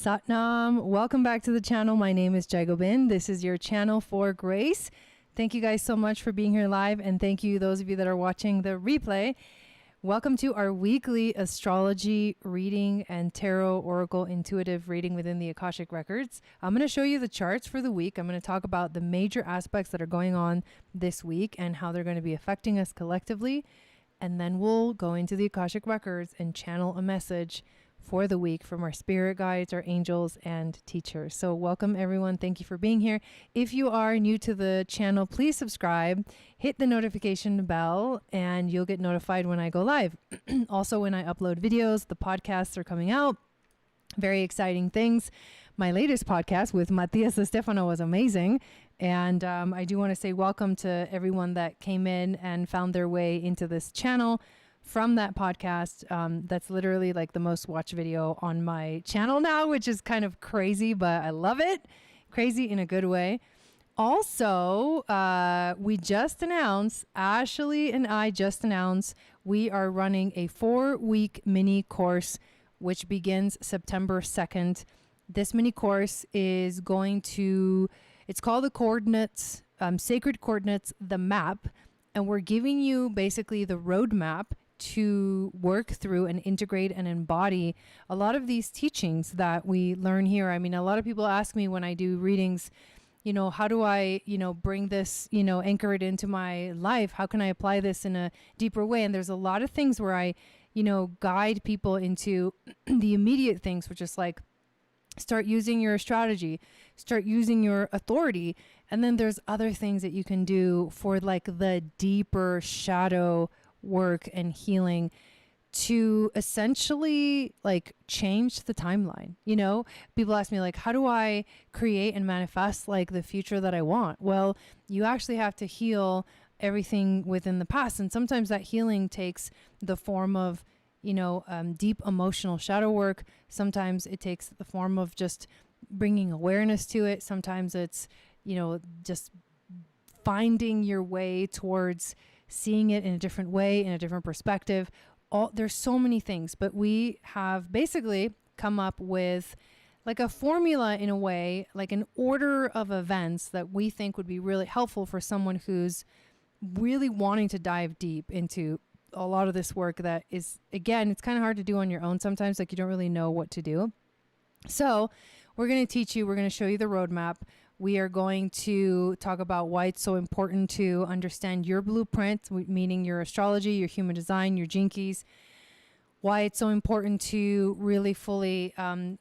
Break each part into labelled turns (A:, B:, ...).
A: Satnam, welcome back to the channel. My name is Gobind. This is your channel for grace. Thank you guys so much for being here live, and thank you those of you that are watching the replay. Welcome to our weekly astrology reading and tarot oracle intuitive reading within the Akashic Records. I'm going to show you the charts for the week. I'm going to talk about the major aspects that are going on this week and how they're going to be affecting us collectively. And then we'll go into the Akashic Records and channel a message for the week from our spirit guides, our angels, and teachers. So welcome everyone. Thank you for being here. If you are new to the channel, please subscribe, hit the notification bell, and you'll get notified when I go live. Also, when I upload videos, the podcasts are coming out. Very exciting things. My latest podcast with Matias Stefano was amazing. And I do want to say welcome to everyone that came in and found their way into this channel from that podcast. That's literally like the most watched video on my channel now, which is kind of crazy, but I love it. Crazy in a good way. Also, we just announced, Ashley and I just announced, we are running a 4-week mini course, which begins September 2nd. This mini course is it's called the Coordinates, Sacred Coordinates, the Map. And we're giving you basically the roadmap to work through and integrate and embody a lot of these teachings that we learn here. I mean, a lot of people ask me when I do readings, how do I, bring this, anchor it into my life? How can I apply this in a deeper way? And there's a lot of things where I, guide people into the immediate things, which is like, start using your strategy, start using your authority. And then there's other things that you can do for like the deeper shadow work and healing to essentially like change the timeline. People ask me like, how do I create and manifest like the future that I want? Well, you actually have to heal everything within the past. And sometimes that healing takes the form of deep emotional shadow work. Sometimes it takes the form of just bringing awareness to it. Sometimes it's, just finding your way towards seeing it in a different way, in a different perspective. There's so many things, but we have basically come up with like a formula in a way, like an order of events that we think would be really helpful for someone who's really wanting to dive deep into a lot of this work that is, again, it's kind of hard to do on your own sometimes, like you don't really know what to do. So we're going to teach you, we're going to show you the roadmap. We are going to talk about why it's so important to understand your blueprint, meaning your astrology, your human design, your gene keys, why it's so important to really fully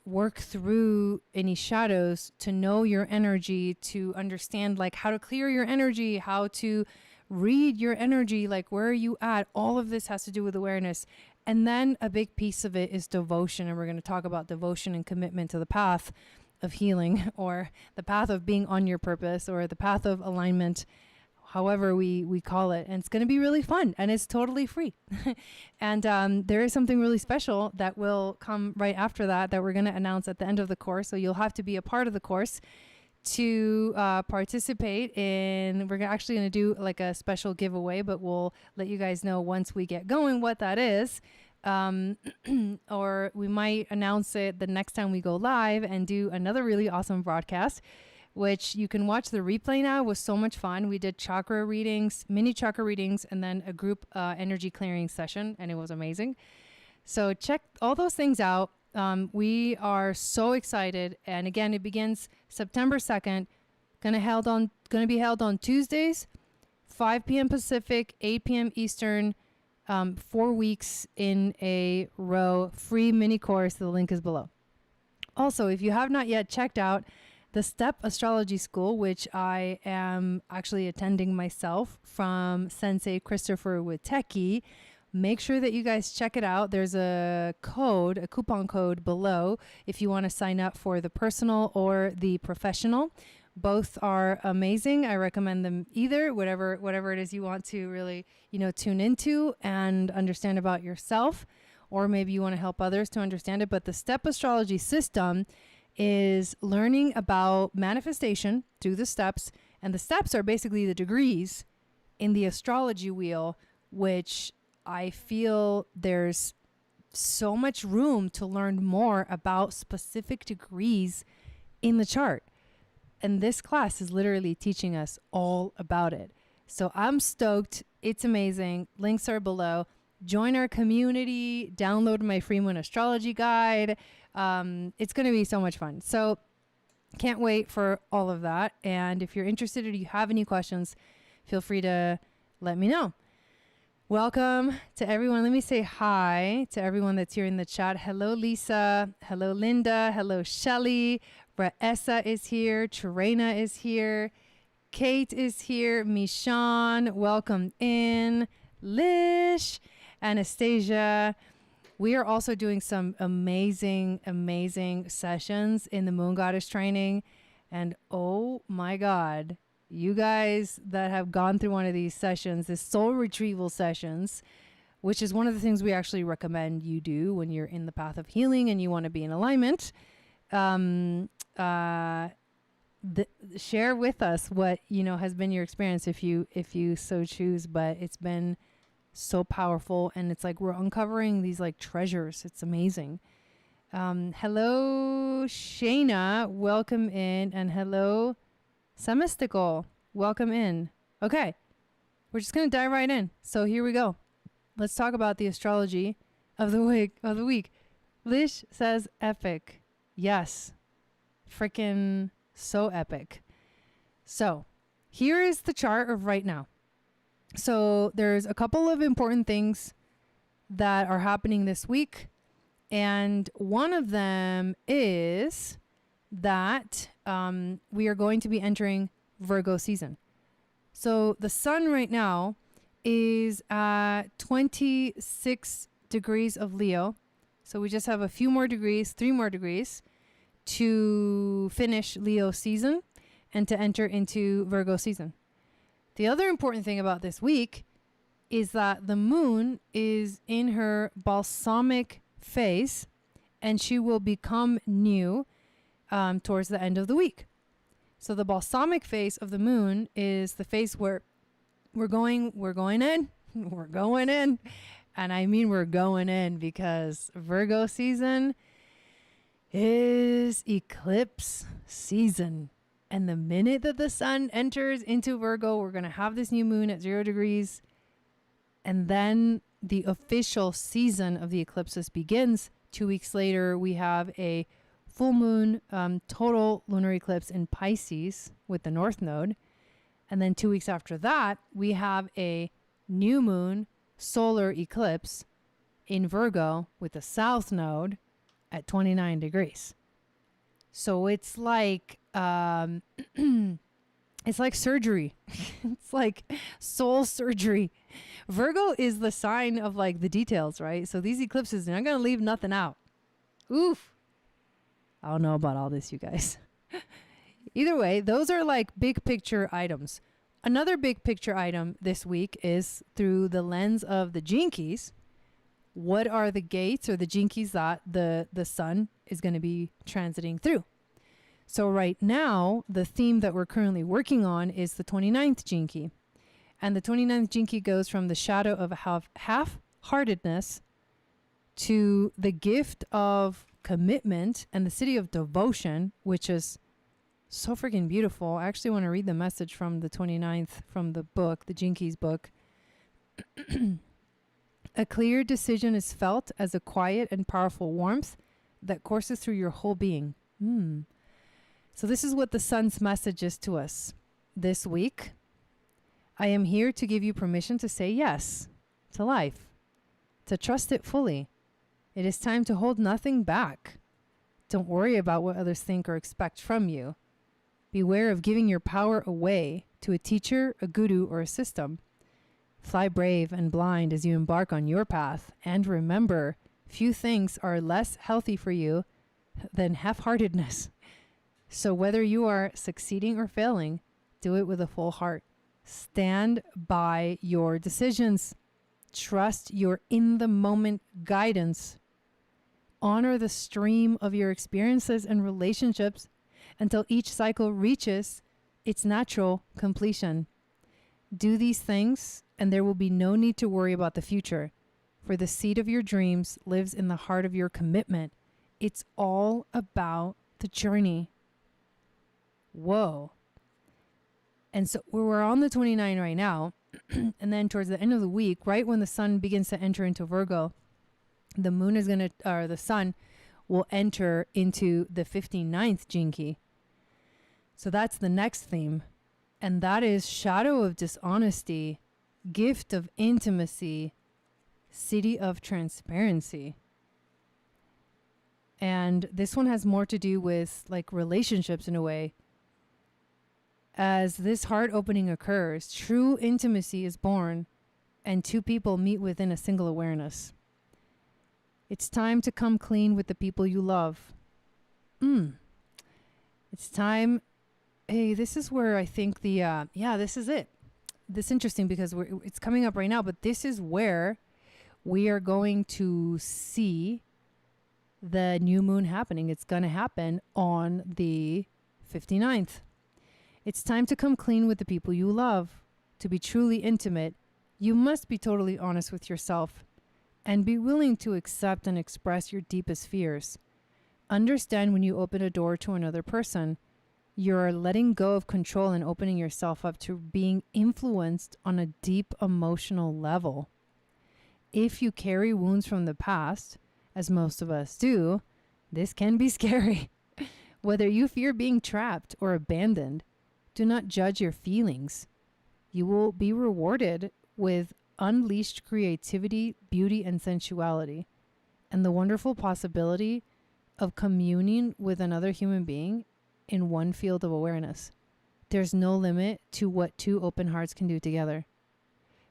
A: work through any shadows, to know your energy, to understand like how to clear your energy, how to read your energy, like where are you at? All of this has to do with awareness. And then a big piece of it is devotion. And we're going to talk about devotion and commitment to the path of healing, or the path of being on your purpose, or the path of alignment, however we call it. And it's going to be really fun, and it's totally free. And there is something really special that will come right after that we're going to announce at the end of the course. So you'll have to be a part of the course to participate in. We're actually going to do like a special giveaway, but we'll let you guys know once we get going what that is. Or we might announce it the next time we go live and do another really awesome broadcast, which you can watch the replay now. It was so much fun. We did chakra readings, mini chakra readings, and then a group energy clearing session, and it was amazing. So check all those things out. We are so excited. And again, it begins September 2nd, going to be held on Tuesdays, 5 p.m. Pacific, 8 p.m. Eastern, 4 weeks in a row, free mini course. The link is below. Also, if you have not yet checked out the Step Astrology School, which I am actually attending myself from Sensei Christopher Witecki, make sure that you guys check it out. There's a coupon code below if you want to sign up for the personal or the professional. Both are amazing. I recommend them either, whatever it is you want to really, tune into and understand about yourself, or maybe you want to help others to understand it. But the Step Astrology system is learning about manifestation through the steps, and the steps are basically the degrees in the astrology wheel, which I feel there's so much room to learn more about specific degrees in the chart. And this class is literally teaching us all about it. So I'm stoked. It's amazing. Links are below. Join our community. Download my free moon astrology guide. It's going to be so much fun. So can't wait for all of that. And if you're interested or you have any questions, feel free to let me know. Welcome to everyone. Let me say hi to everyone that's here in the chat. Hello, Lisa. Hello, Linda. Hello, Shelly. Braessa is here. Terena is here. Kate is here. Mishan, welcome in. Lish, Anastasia. We are also doing some amazing, amazing sessions in the Moon Goddess training. And oh my God, you guys that have gone through one of these sessions, the soul retrieval sessions, which is one of the things we actually recommend you do when you're in the path of healing and you want to be in alignment. Share with us what, has been your experience if you so choose, but it's been so powerful. And it's like, we're uncovering these like treasures. It's amazing. Hello, Shayna, welcome in. And hello, Semistical, welcome in. Okay, we're just going to dive right in. So here we go. Let's talk about the astrology of the week. Lish says epic. Yes. Freaking so epic. So here is the chart of right now. So there's a couple of important things that are happening this week. And one of them is that we are going to be entering Virgo season. So the sun right now is at 26 degrees of Leo. So we just have a few more degrees, 3 more degrees to finish Leo season and to enter into Virgo season. The other important thing about this week is that the moon is in her balsamic phase and she will become new towards the end of the week. So the balsamic phase of the moon is the phase where we're going in. And I mean, we're going in because Virgo season is eclipse season. And the minute that the sun enters into Virgo, we're going to have this new moon at 0 degrees. And then the official season of the eclipses begins. 2 weeks later, we have a full moon, total lunar eclipse in Pisces with the North Node. And then 2 weeks after that, we have a new moon solar eclipse in Virgo with the South Node at 29 degrees. So it's like, it's like surgery. It's like soul surgery. Virgo is the sign of like the details, right? So these eclipses, they're not going to leave nothing out. Oof. I don't know about all this, you guys. Either way, those are like big picture items. Another big picture item this week is through the lens of the gene keys. What are the gates or the gene keys that the sun is going to be transiting through? So right now, the theme that we're currently working on is the 29th gene key. And the 29th gene key goes from the shadow of half-heartedness to the gift of commitment and the city of devotion, which is so freaking beautiful. I actually want to read the message from the 29th from the book, the Gene Keys book. A clear decision is felt as a quiet and powerful warmth that courses through your whole being. So this is what the sun's message is to us this week. I am here to give you permission to say yes to life, to trust it fully. It is time to hold nothing back. Don't worry about what others think or expect from you. Beware of giving your power away to a teacher, a guru, or a system. Fly brave and blind as you embark on your path. And remember, few things are less healthy for you than half-heartedness. So whether you are succeeding or failing, do it with a full heart. Stand by your decisions. Trust your in-the-moment guidance. Honor the stream of your experiences and relationships until each cycle reaches its natural completion. Do these things, and there will be no need to worry about the future, For the seed of your dreams lives in the heart of your commitment. It's all about the journey. Whoa. And so we're on the 29 right now. And then towards the end of the week, right when the sun begins to enter into Virgo, the moon is going to, or the sun will enter into the 59th gene key. So that's the next theme. And that is shadow of dishonesty, gift of intimacy, city of transparency. And this one has more to do with like relationships in a way. As this heart opening occurs, true intimacy is born and two people meet within a single awareness. It's time to come clean with the people you love. It's time. Hey, this is where I think this is it. This is interesting because it's coming up right now, but this is where we are going to see the new moon happening. It's going to happen on the 59th. It's time to come clean with the people you love. To be truly intimate, you must be totally honest with yourself and be willing to accept and express your deepest fears. Understand when you open a door to another person, you're letting go of control and opening yourself up to being influenced on a deep emotional level. If you carry wounds from the past, as most of us do, this can be scary. Whether you fear being trapped or abandoned, do not judge your feelings. You will be rewarded with unleashed creativity, beauty, and sensuality, and the wonderful possibility of communing with another human being in one field of awareness. There's no limit to what two open hearts can do together.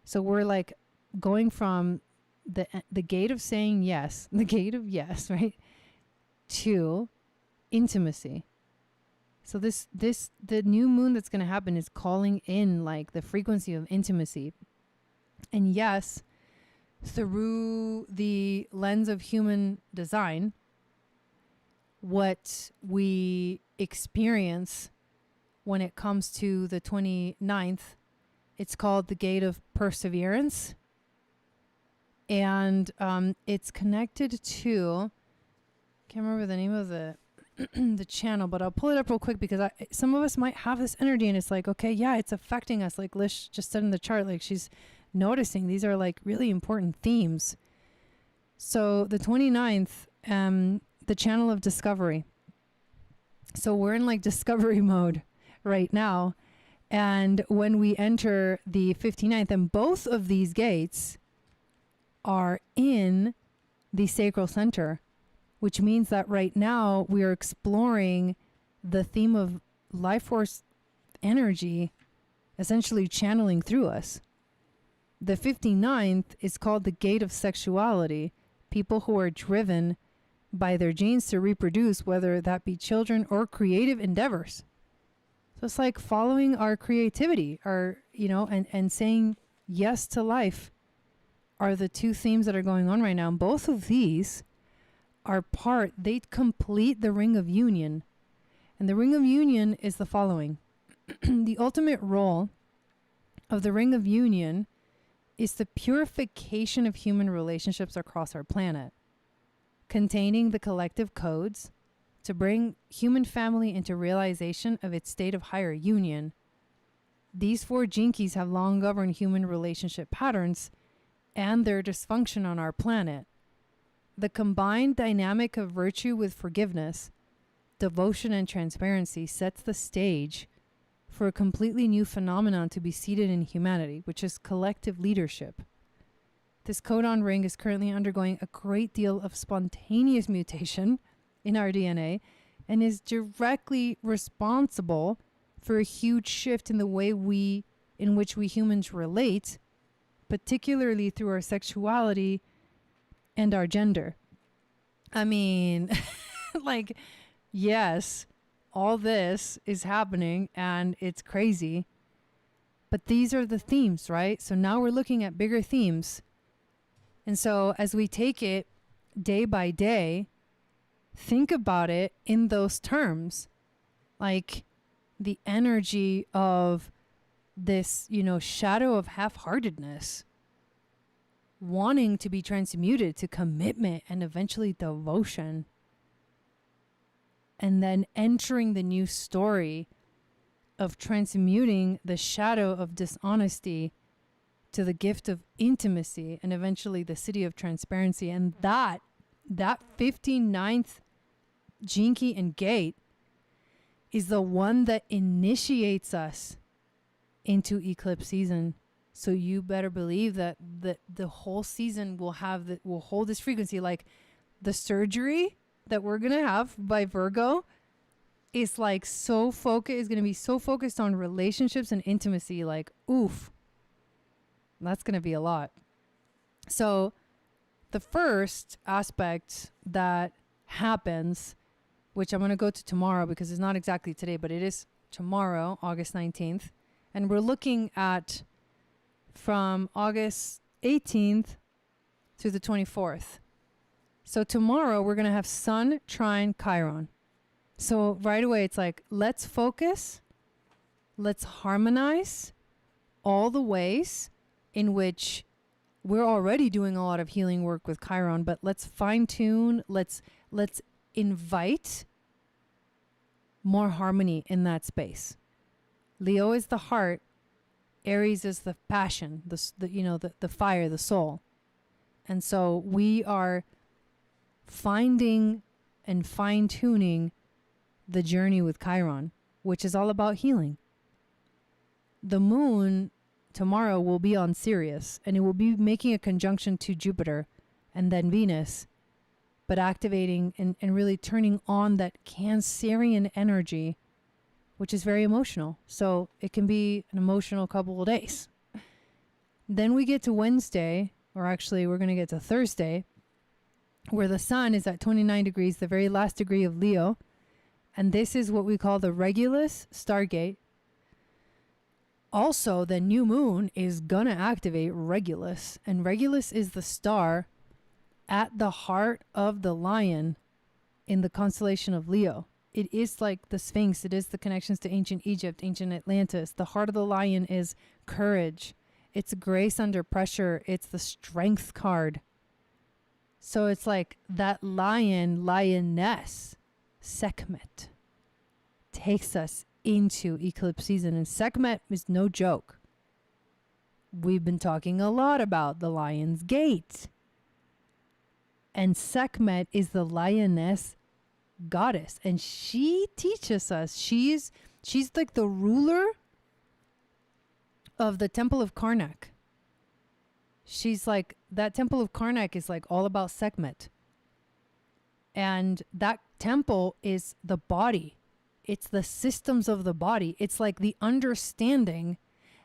A: So we're like going from the gate of saying yes, the gate of yes, right, to intimacy. So the new moon that's going to happen is calling in like the frequency of intimacy. And yes, through the lens of human design, what we experience when it comes to the 29th, it's called the gate of perseverance. And it's connected to, can't remember the name of the the channel, but I'll pull it up real quick because some of us might have this energy and it's like, okay, yeah, it's affecting us. Like Lish just said in the chart, like she's noticing these are like really important themes. So the 29th, the channel of discovery. So we're in like discovery mode right now. And when we enter the 59th, and both of these gates are in the sacral center, which means that right now we are exploring the theme of life force energy, essentially channeling through us. The 59th is called the gate of sexuality, people who are driven by their genes to reproduce, whether that be children or creative endeavors. So it's like following our creativity, and saying yes to life are the two themes that are going on right now. And both of these are they complete the ring of union. And the ring of union is the following. The ultimate role of the ring of union is the purification of human relationships across our planet, containing the collective codes to bring human family into realization of its state of higher union. These four gene keys have long governed human relationship patterns and their dysfunction on our planet. The combined dynamic of virtue with forgiveness, devotion, and transparency sets the stage for a completely new phenomenon to be seated in humanity, which is collective leadership. This codon ring is currently undergoing a great deal of spontaneous mutation in our DNA and is directly responsible for a huge shift in the way in which we humans relate, particularly through our sexuality and our gender. I mean, like, yes, all this is happening and it's crazy, but these are the themes, right? So now we're looking at bigger themes. And so as we take it day by day, think about it in those terms, like the energy of this, shadow of half-heartedness. wanting to be transmuted to commitment and eventually devotion. And then entering the new story of transmuting the shadow of dishonesty to the gift of intimacy and eventually the city of transparency. And that 59th gene key and gate is the one that initiates us into eclipse season. So you better believe that the whole season will hold this frequency. Like the surgery that we're going to have by Virgo is like is going to be so focused on relationships and intimacy. Like, oof, that's going to be a lot. So the first aspect that happens, which I'm going to go to tomorrow because it's not exactly today, but it is tomorrow, August 19th. And we're looking at from August 18th to the 24th. So tomorrow we're going to have Sun trine Chiron. So right away it's like, let's focus, let's harmonize all the ways in which we're already doing a lot of healing work with Chiron, but let's fine tune, let's invite more harmony in that space. Leo is the heart, Aries is the passion, the fire, the soul. And so we are finding and fine-tuning the journey with Chiron, which is all about healing. The moon tomorrow will be on Sirius, and it will be making a conjunction to Jupiter and then Venus, but activating and really turning on that Cancerian energy, which is very emotional. So it can be an emotional couple of days. Then we get to Wednesday, or actually we're going to get to Thursday, where the sun is at 29 degrees, the very last degree of Leo. And this is what we call the Regulus Stargate. Also, the new moon is going to activate Regulus. And Regulus is the star at the heart of the lion in the constellation of Leo. It is like the Sphinx. It is the connections to ancient Egypt, ancient Atlantis. The heart of the lion is courage. It's grace under pressure. It's the strength card. So it's like that lioness, Sekhmet, takes us into eclipse season. And Sekhmet is no joke. We've been talking a lot about the Lion's Gate. And Sekhmet is the lioness goddess, and she teaches us. She's like the ruler of the Temple of Karnak. She's like, that Temple of Karnak is like all about Sekhmet. And that temple is the body. It's the systems of the body. It's like the understanding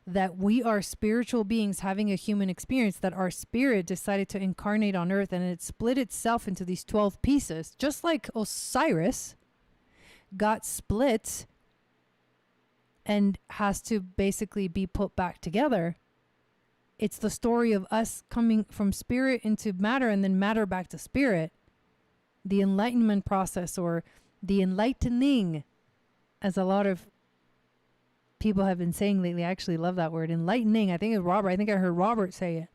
A: that we are spiritual beings having a human experience, that our spirit decided to incarnate on earth, and it split itself into these 12 pieces, just like Osiris got split and has to basically be put back together. It's the story of us coming from spirit into matter and then matter back to spirit. The enlightenment process, or the enlightening, as a lot of people have been saying lately. I actually love that word, enlightening. I think it's Robert. I think I heard Robert say it.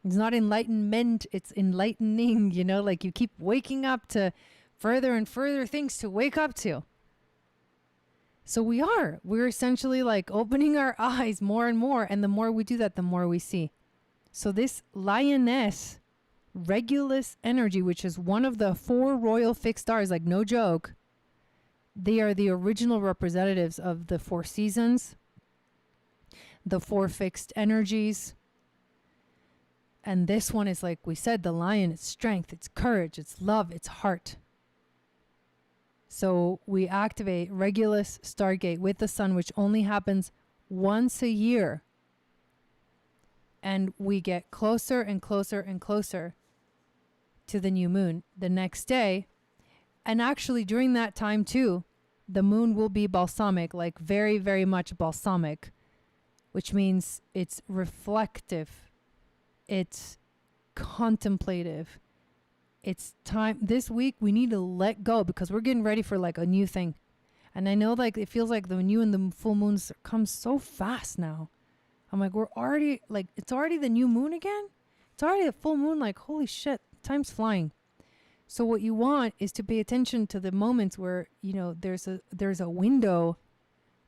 A: It's not enlightenment, it's enlightening, like you keep waking up to further and further things to wake up to. So we're essentially like opening our eyes more and more. And the more we do that, the more we see. So this lioness, Regulus energy, which is one of the 4 royal fixed stars, like no joke, they are the original representatives of the 4 seasons, the 4 fixed energies. And this one is, like we said, the lion, it's strength, it's courage, it's love, it's heart. So we activate Regulus Stargate with the sun, which only happens once a year. And we get closer and closer and closer to the new moon the next day. And actually during that time too, the moon will be balsamic, like very, very much balsamic, which means it's reflective. It's contemplative. It's time. This week we need to let go because we're getting ready for like a new thing. And I know like it feels like the new and the full moons come so fast now. I'm like, we're already like, it's already the new moon again. It's already a full moon. Like, holy shit, time's flying. So what you want is to pay attention to the moments where, you know, there's a window,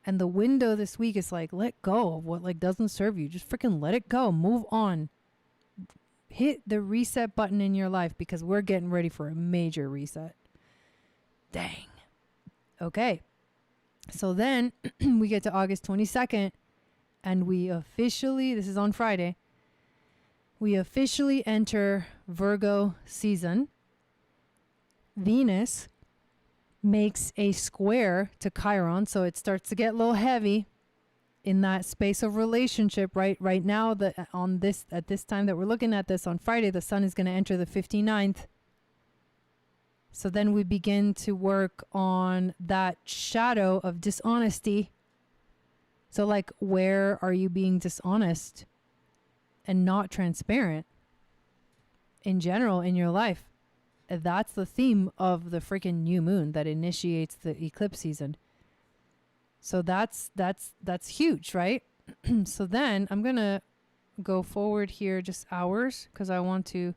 A: and the window this week is like, let go of what like doesn't serve you. Just freaking let it go. Move on. Hit the reset button in your life, because we're getting ready for a major reset. Dang. Okay. So then we get to August 22nd, and we officially, this is on Friday, we officially enter Virgo season. Venus makes a square to Chiron, so it starts to get a little heavy in that space of relationship. Right now, at this time that we're looking at this on Friday, the sun is going to enter the 59th. So then we begin to work on that shadow of dishonesty. So like, where are you being dishonest and not transparent in general in your life? That's the theme of the freaking new moon that initiates the eclipse season. So that's huge, right? So then I'm going to go forward here just hours, because I want to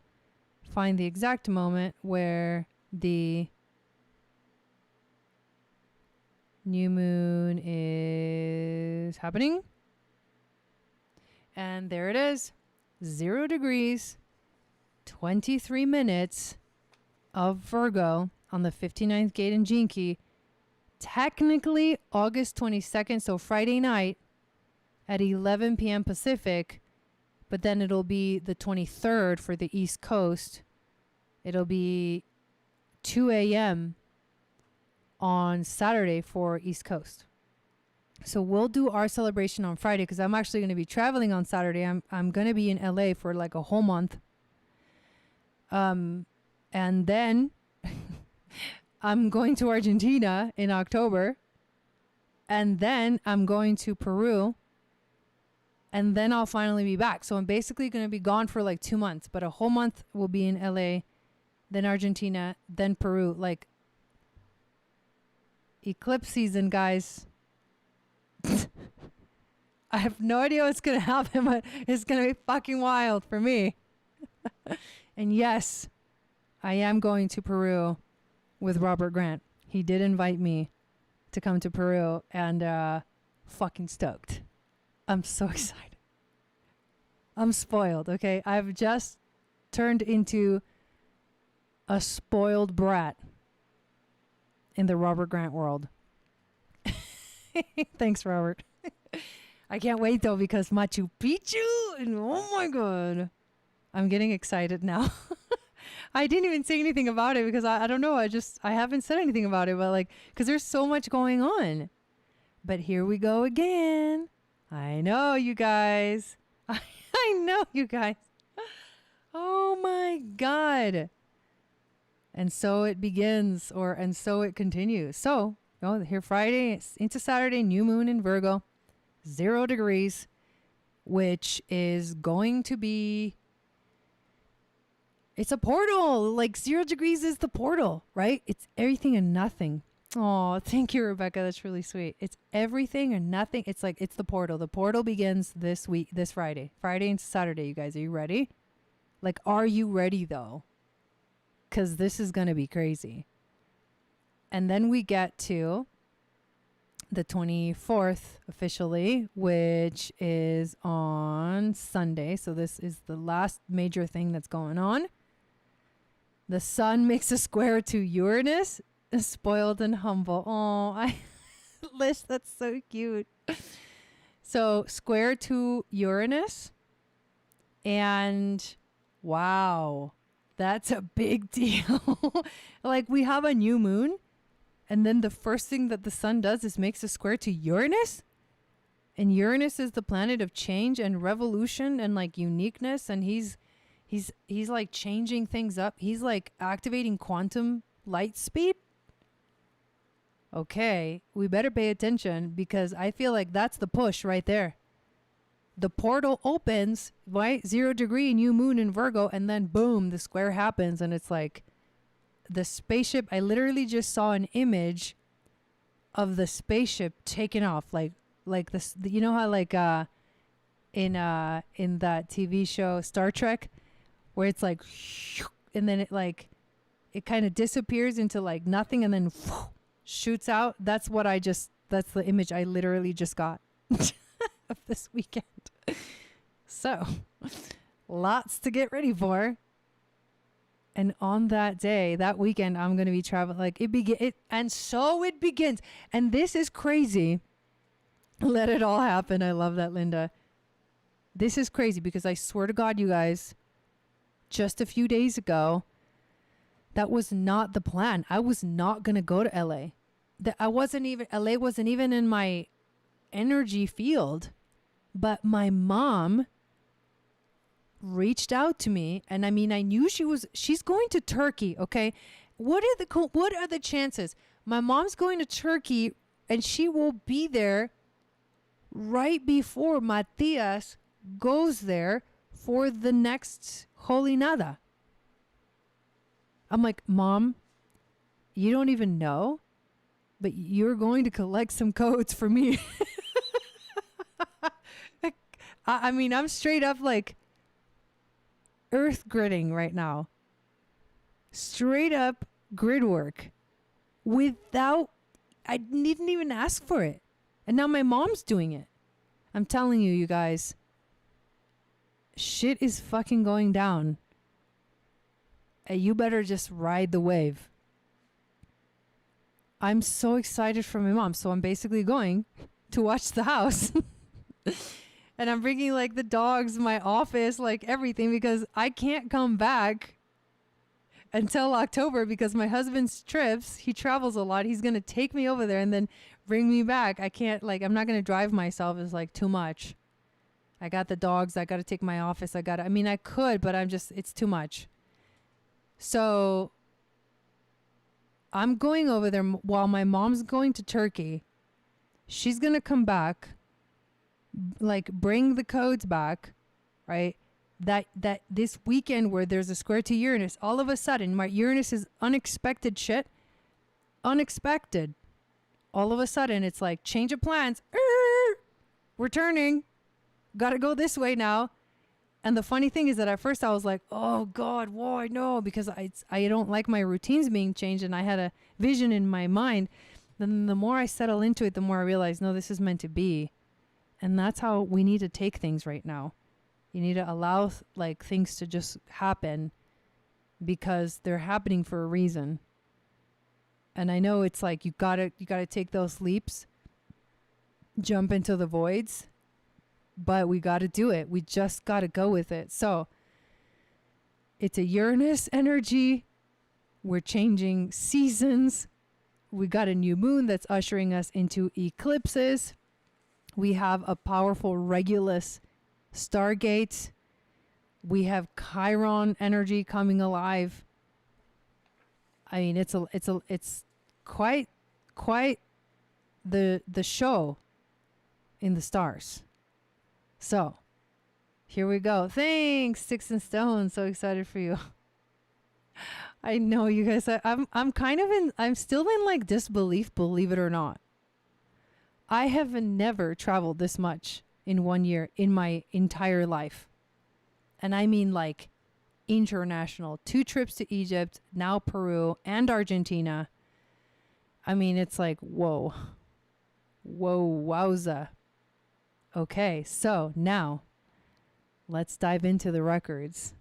A: find the exact moment where the new moon is happening. And there it is. 0 degrees, 23 minutes of Virgo on the 59th gate in Gene Key. Technically August 22nd, so Friday night at 11 p.m. Pacific, but then it'll be the 23rd for the East Coast. It'll be 2 a.m. on Saturday for East Coast. So we'll do our celebration on Friday, because I'm actually going to be traveling on Saturday. I'm going to be in LA for like a whole month. And then I'm going to Argentina in October. And then I'm going to Peru. And then I'll finally be back. So I'm basically going to be gone for like 2 months, but a whole month will be in LA, then Argentina, then Peru. Like, eclipse season, guys. I have no idea what's going to happen, but it's going to be fucking wild for me. And yes, I am going to Peru with Robert Grant. He did invite me to come to Peru, and fucking stoked. I'm so excited. I'm spoiled, okay? I've just turned into a spoiled brat in the Robert Grant world. Thanks, Robert. I can't wait, though, because Machu Picchu, and oh my God. I'm getting excited now. I didn't even say anything about it because I don't know. I haven't said anything about it, but like, because there's so much going on. But here we go again. I know, you guys. I know, you guys. Oh my God. And so it begins, and so it continues. So, here Friday into Saturday, new moon in Virgo, 0 degrees, which is going to be, it's a portal. Like 0 degrees is the portal, right? It's everything and nothing. Oh, thank you, Rebecca. That's really sweet. It's everything or nothing. It's like, it's the portal. The portal begins this week, this Friday into Saturday. You guys, are you ready? Like, are you ready though? Because this is going to be crazy. And then we get to the 24th officially, which is on Sunday. So this is the last major thing that's going on. The sun makes a square to Uranus, spoiled and humble. Oh, Lish, that's so cute. So square to Uranus, and wow, that's a big deal. Like, we have a new moon, and then the first thing that the sun does is makes a square to Uranus. And Uranus is the planet of change and revolution and like uniqueness. And he's like changing things up. He's like activating quantum light speed. Okay, we better pay attention, because I feel like that's the push right there. The portal opens, right? 0 degree, new moon in Virgo, and then boom, the square happens, and it's like the spaceship. I literally just saw an image of the spaceship taking off, like this. You know how like in that TV show Star Trek, where it's like, and then it kind of disappears into like nothing and then shoots out. That's the image I literally just got of this weekend. So lots to get ready for. And on that day, that weekend, I'm going to be traveling. Like and so it begins. And this is crazy. Let it all happen. I love that, Linda. This is crazy because I swear to God, you guys, just a few days ago, that was not the plan. I was not going to go to LA. LA wasn't even in my energy field. But my mom reached out to me, and I mean, I knew she's going to Turkey. Okay. What are the chances? My mom's going to Turkey and she will be there right before Matthias goes there for the next Holy Nada. I'm like, Mom, you don't even know, but you're going to collect some codes for me. I mean, I'm straight up like earth gridding right now. Straight up grid work I didn't even ask for it. And now my mom's doing it. I'm telling you, you guys, shit is fucking going down. And you better just ride the wave. I'm so excited for my mom. So I'm basically going to watch the house. And I'm bringing like the dogs, my office, like everything, because I can't come back until October because my husband's trips, he travels a lot. He's going to take me over there and then bring me back. I can't, like, I'm not going to drive myself. It's like too much. I got the dogs. I got to take my office. I mean, I could, but it's too much. So I'm going over there while my mom's going to Turkey. She's going to come back, like bring the codes back, right? That this weekend where there's a square to Uranus, all of a sudden, my Uranus is unexpected shit. Unexpected. All of a sudden, it's like change of plans. We're turning. Got to go this way now. And the funny thing is that at first I was like, oh God, why no? Because I don't like my routines being changed, and I had a vision in my mind. Then the more I settle into it, the more I realize, no, this is meant to be. And that's how we need to take things right now. You need to allow like things to just happen because they're happening for a reason. And I know it's like you gotta take those leaps, jump into the voids, but we gotta do it. We just gotta go with it. So it's a Uranus energy. We're changing seasons. We got a new moon that's ushering us into eclipses. We have a powerful Regulus Stargate. We have Chiron energy coming alive. I mean, it's quite the show in the stars. So here we go. Thanks, Sticks and Stones. So excited for you. I know, you guys. I'm still in like disbelief, believe it or not. I have never traveled this much in 1 year in my entire life. And I mean like international. 2 trips to Egypt, now Peru and Argentina. I mean, it's like, whoa. Whoa, wowza. Okay, so now let's dive into the records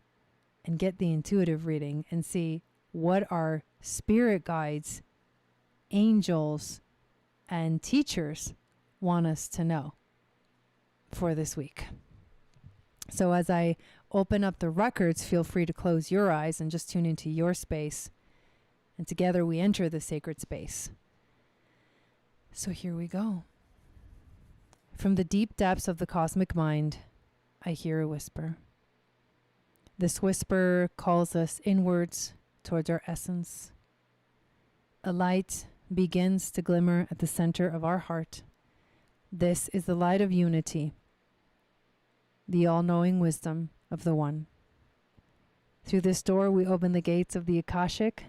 A: and get the intuitive reading and see what our spirit guides, angels, and teachers want us to know for this week. So as I open up the records, feel free to close your eyes and just tune into your space. And together we enter the sacred space. So here we go. From the deep depths of the cosmic mind, I hear a whisper. This whisper calls us inwards towards our essence. A light begins to glimmer at the center of our heart. This is the light of unity, the all-knowing wisdom of the One. Through this door, we open the gates of the Akashic,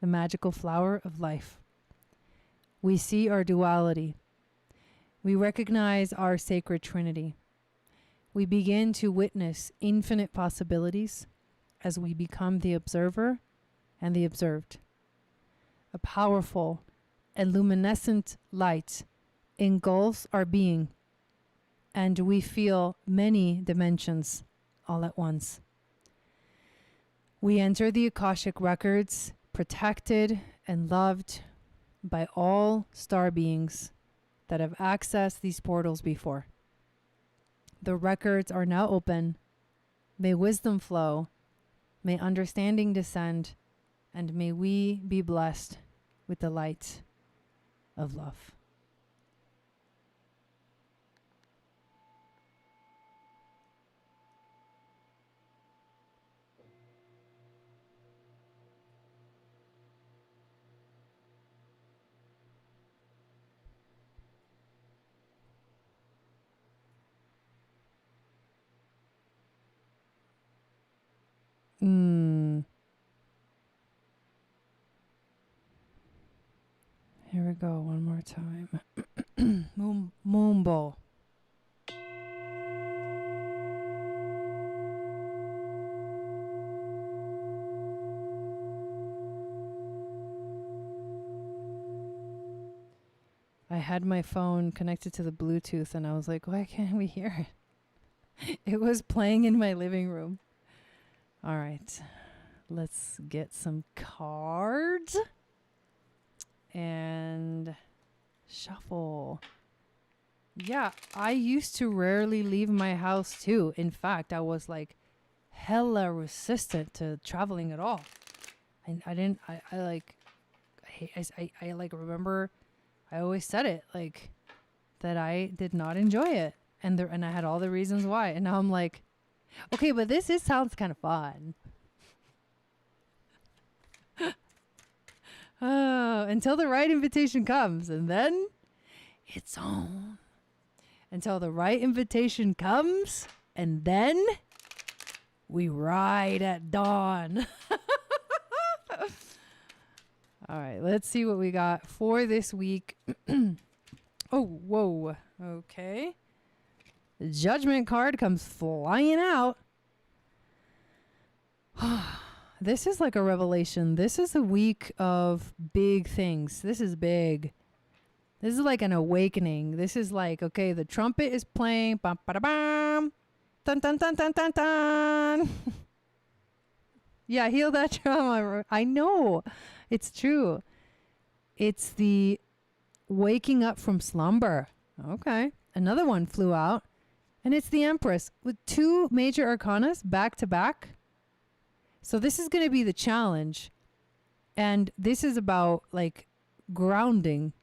A: the magical flower of life. We see our duality. We recognize our sacred trinity. We begin to witness infinite possibilities as we become the observer and the observed. A powerful and luminescent light engulfs our being, and we feel many dimensions all at once. We enter the Akashic records, protected and loved by all star beings that have accessed these portals before. The records are now open. May wisdom flow, may understanding descend, and may we be blessed with the light of love. Here we go, one more time. Mumbo. I had my phone connected to the Bluetooth and I was like, why can't we hear it? It was playing in my living room. All right, let's get some cards and shuffle. Yeah, I used to rarely leave my house too. In fact, I was like hella resistant to traveling at all. I remember I always said it, like, that I did not enjoy it. And I had all the reasons why. And now I'm like, okay, but this sounds kind of fun. Until the right invitation comes, and then it's on. Until the right invitation comes, and then we ride at dawn. All right, let's see what we got for this week. Oh, whoa. Okay. The Judgment card comes flying out. This is like a revelation. This is a week of big things. This is big. This is like an awakening. This is like, okay, the trumpet is playing. Bum, ba, da, bum. Dun, dun, dun, dun, dun, dun. Yeah, heal that trauma. I know. It's true. It's the waking up from slumber. Okay. Another one flew out. And it's the Empress with 2 major arcanas back to back. So this is going to be the challenge. And this is about like grounding.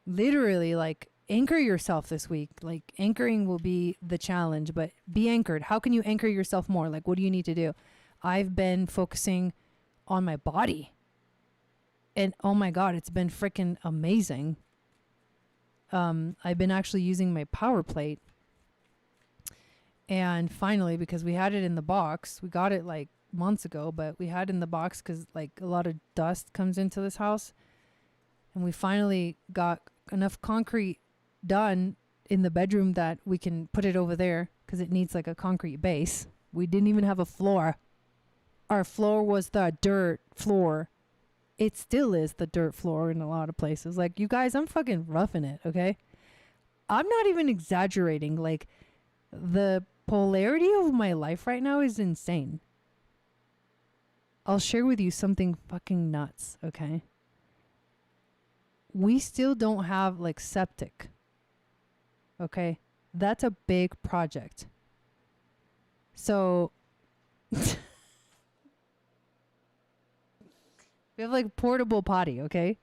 A: Literally, like, anchor yourself this week. Like, anchoring will be the challenge, but be anchored. How can you anchor yourself more? Like, what do you need to do? I've been focusing on my body. And oh my God, it's been freaking amazing. I've been actually using my power plate. And finally, because we had it in the box, we got it like months ago, but we had it in the box because like a lot of dust comes into this house. And we finally got enough concrete done in the bedroom that we can put it over there because it needs like a concrete base. We didn't even have a floor. Our floor was the dirt floor. It still is the dirt floor in a lot of places. Like, you guys, I'm fucking roughing it, okay? I'm not even exaggerating. Like, the polarity of my life right now is insane. I'll share with you something fucking nuts, okay? We still don't have like septic. Okay? That's a big project. So we have like portable potty, okay?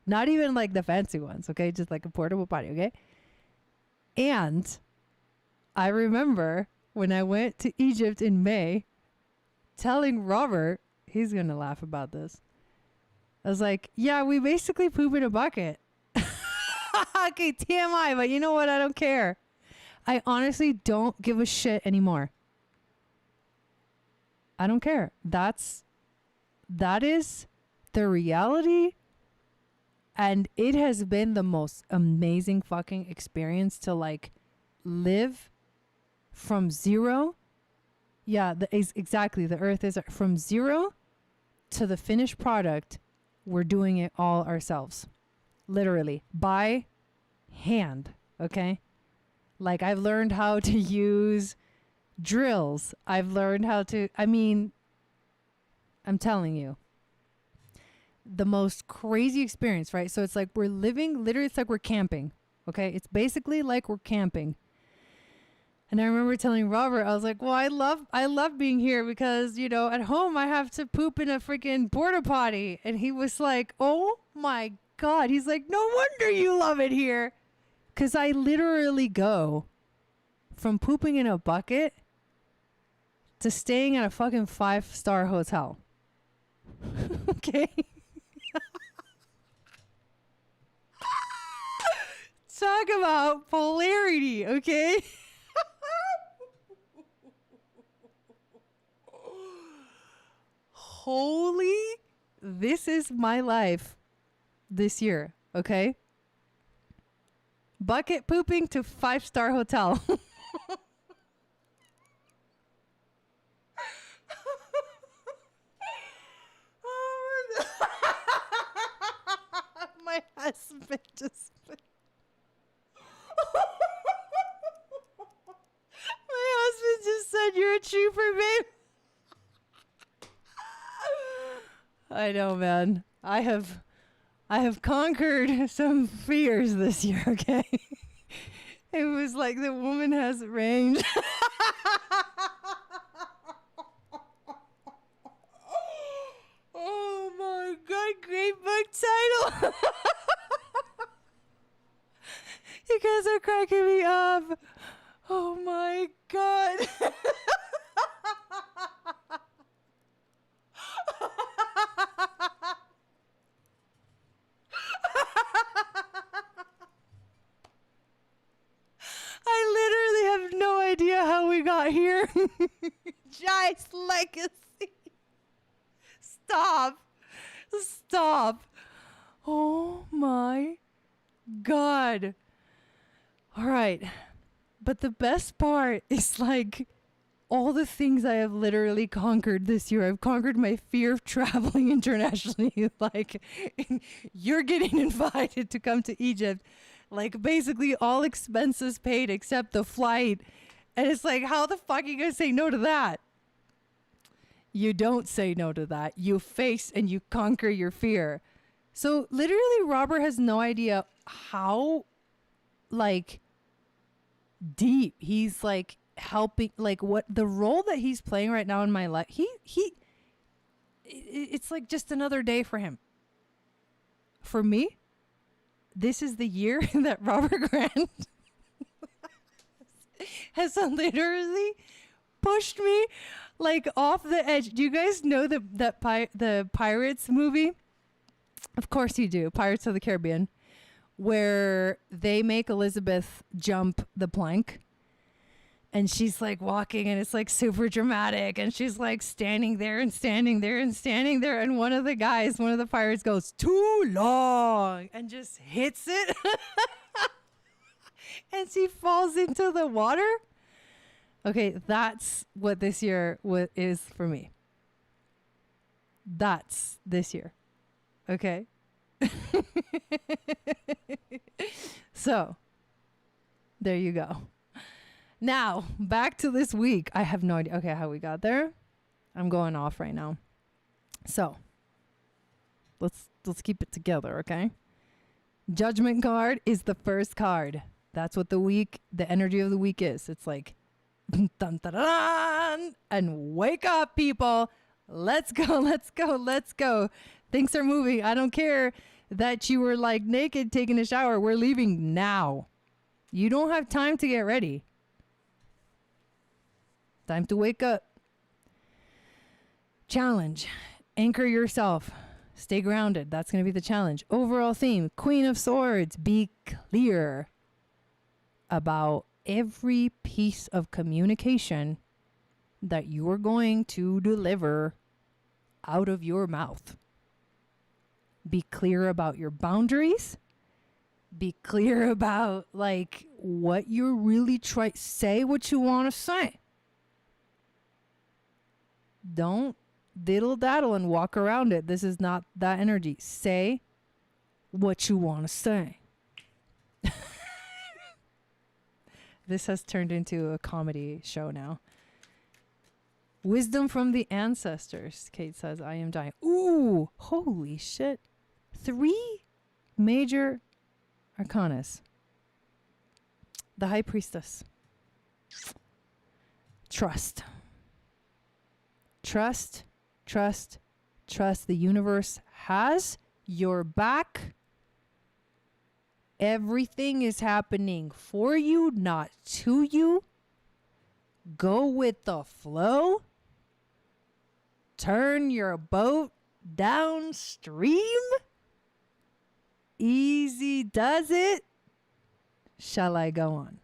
A: Not even like the fancy ones, okay? Just like a portable potty, okay? And I remember when I went to Egypt in May, telling Robert, he's going to laugh about this. I was like, yeah, we basically poop in a bucket. Okay, TMI, but you know what? I don't care. I honestly don't give a shit anymore. I don't care. That is the reality. And it has been the most amazing fucking experience to like live from 0 Yeah, exactly. The earth is from zero to the finished product. We're doing it all ourselves. Literally. By hand. Okay? Like, I've learned how to use drills. I've learned how to, I'm telling you, the most crazy experience, right? So it's like we're living, literally, it's like we're camping. Okay? It's basically like we're camping. And I remember telling Robert, I was like, well, I love being here because, you know, at home I have to poop in a freaking porta potty. And he was like, oh my God. He's like, no wonder you love it here. Because I literally go from pooping in a bucket to staying at a fucking 5-star hotel. Okay. Talk about polarity, okay? Holy, this is my life this year, okay? Bucket pooping to 5-star hotel. My husband just... My husband just said, you're a trooper, babe. I know, man. I have conquered some fears this year, okay? It was like the woman has range. Oh my God, great book title. You guys are cracking me up. Oh my God. I literally have no idea how we got here. Jai's legacy. Stop. Stop. Oh my God. All right. But the best part is like all the things I have literally conquered this year. I've conquered my fear of traveling internationally. Like, you're getting invited to come to Egypt. Like, basically all expenses paid except the flight. And it's like, how the fuck are you going to say no to that? You don't say no to that. You face and you conquer your fear. So literally Robert has no idea how, like, deep he's like helping, like what the role that he's playing right now in my life. It's like just another day for him. For me, this is the year that Robert Grant has literally pushed me like off the edge. Do you guys know the Pirates movie? Of course you do. Pirates of the Caribbean, where they make Elizabeth jump the plank. And she's like walking and it's like super dramatic. And she's like standing there and standing there and standing there. And one of the pirates goes, too long, and just hits it. And she falls into the water. Okay, that's what this year is for me. That's this year. Okay. So, there you go. Now, back to this week. I have no idea. Okay, how we got there. I'm going off right now. So, let's keep it together, okay? Judgment card is the first card. That's what the energy of the week is. It's like, dun, dun, dun, dun, and wake up, people. Let's go, let's go, let's go. Things are moving. I don't care that you were like naked taking a shower. We're leaving now. You don't have time to get ready. Time to wake up. Challenge. Anchor yourself. Stay grounded. That's going to be the challenge. Overall theme, Queen of Swords. Be clear about every piece of communication that you're going to deliver out of your mouth. Be clear about your boundaries. Be clear about like what you're really say what you want to say. Don't diddle daddle and walk around it. This is not that energy. Say what you want to say. This has turned into a comedy show now. Wisdom from the ancestors. Kate says, I am dying. Ooh, holy shit. 3 major arcanas. The High Priestess. Trust. Trust, trust, trust. The universe has your back. Everything is happening for you, not to you. Go with the flow. Turn your boat downstream. Easy does it. Shall I go on?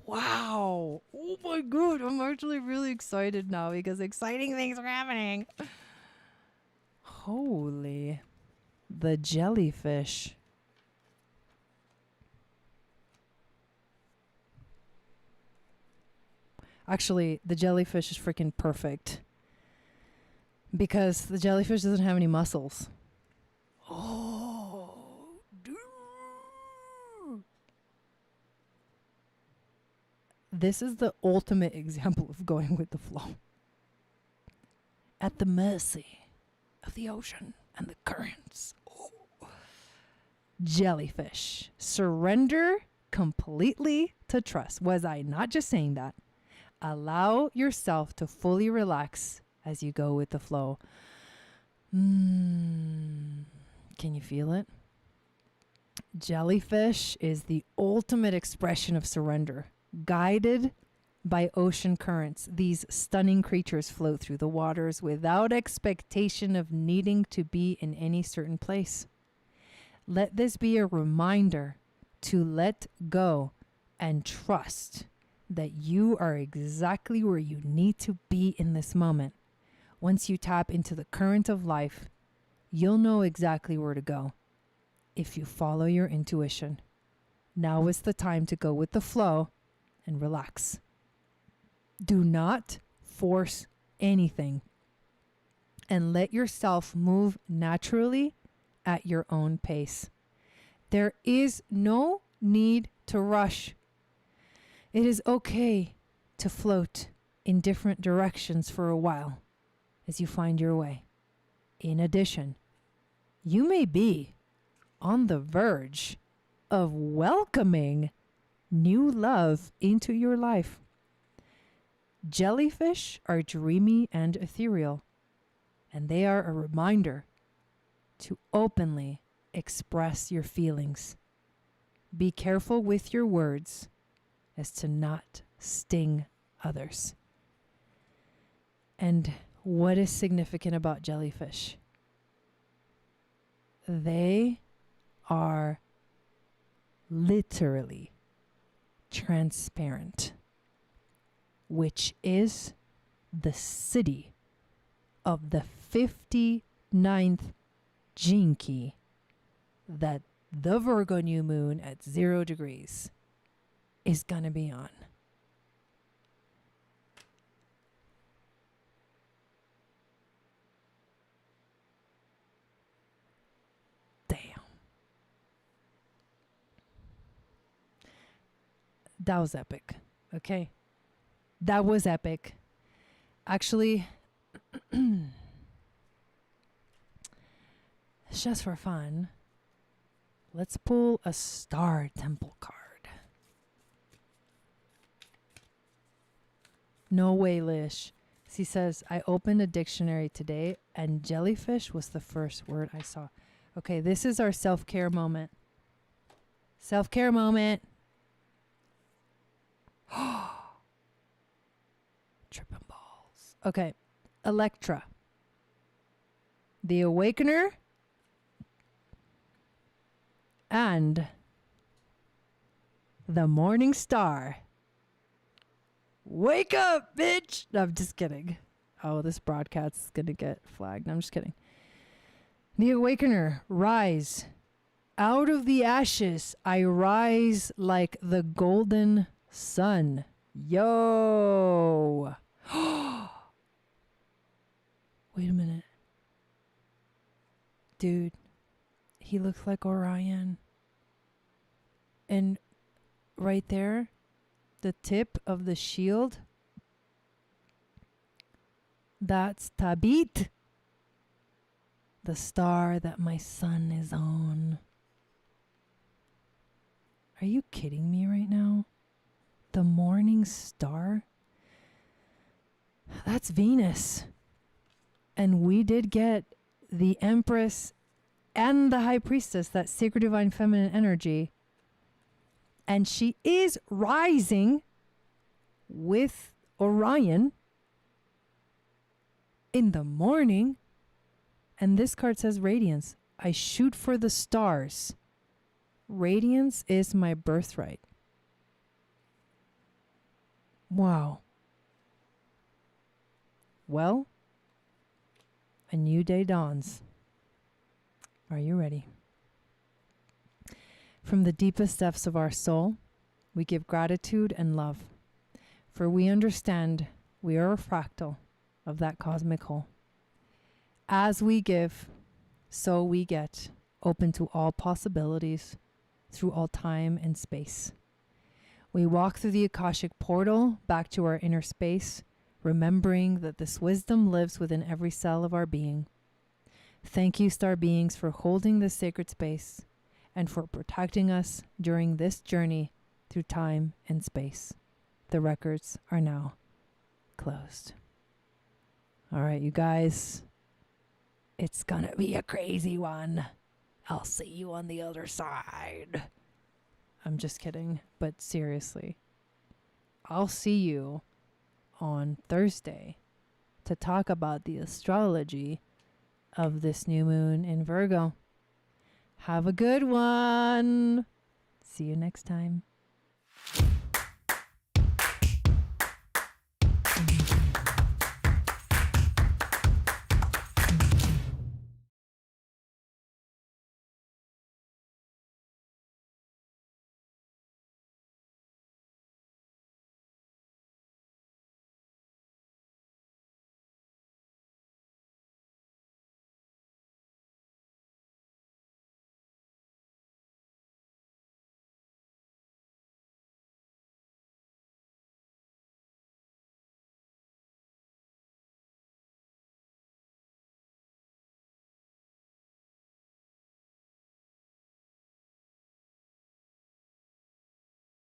A: Wow. Oh my God. I'm actually really excited now because exciting things are happening. Holy. The jellyfish. Actually, the jellyfish is freaking perfect because the jellyfish doesn't have any muscles. Oh, dude. This is the ultimate example of going with the flow. At the mercy of the ocean and the currents. Oh. Jellyfish. Surrender completely to trust. Was I not just saying that? Allow yourself to fully relax as you go with the flow. Can you feel it? Jellyfish is the ultimate expression of surrender. Guided by ocean currents, these stunning creatures float through the waters without expectation of needing to be in any certain place. Let this be a reminder to let go and trust that you are exactly where you need to be in this moment. Once you tap into the current of life, you'll know exactly where to go if you follow your intuition. Now is the time to go with the flow and relax. Do not force anything and let yourself move naturally at your own pace. There is no need to rush. It is okay to float in different directions for a while as you find your way. In addition, you may be on the verge of welcoming new love into your life. Jellyfish are dreamy and ethereal, and they are a reminder to openly express your feelings. Be careful with your words as to not sting others. And what is significant about jellyfish? They are literally transparent, which is the city of the 59th gene key that the Virgo new moon at 0 degrees is going to be on. Damn. That was epic. Okay. That was epic. Actually, just for fun, let's pull a star temple card. No way, Lish. She says, I opened a dictionary today and jellyfish was the first word I saw. Okay, this is our self-care moment. Self-care moment. Tripping balls. Okay, Electra. The Awakener. And the Morning Star. Wake up, bitch! No, I'm just kidding. Oh, this broadcast is going to get flagged. No, I'm just kidding. The Awakener, rise. Out of the ashes, I rise like the golden sun. Yo. Wait a minute. Dude, he looks like Orion. And right there, the tip of the shield, that's Tabit, the star that my sun is on. Are you kidding me right now? The morning star? That's Venus. And we did get the Empress and the High Priestess, that sacred divine feminine energy. And she is rising with Orion in the morning. And this card says radiance. I shoot for the stars. Radiance is my birthright. Wow. Well, a new day dawns. Are you ready? From the deepest depths of our soul, we give gratitude and love, for we understand we are a fractal of that cosmic whole. As we give, so we get, open to all possibilities, through all time and space. We walk through the Akashic portal back to our inner space, remembering that this wisdom lives within every cell of our being. Thank you, star beings, for holding this sacred space and for protecting us during this journey through time and space. The records are now closed. All right, you guys, it's gonna be a crazy one. I'll see you on the other side. I'm just kidding, but seriously, I'll see you on Thursday to talk about the astrology of this new moon in Virgo. Have a good one. See you next time.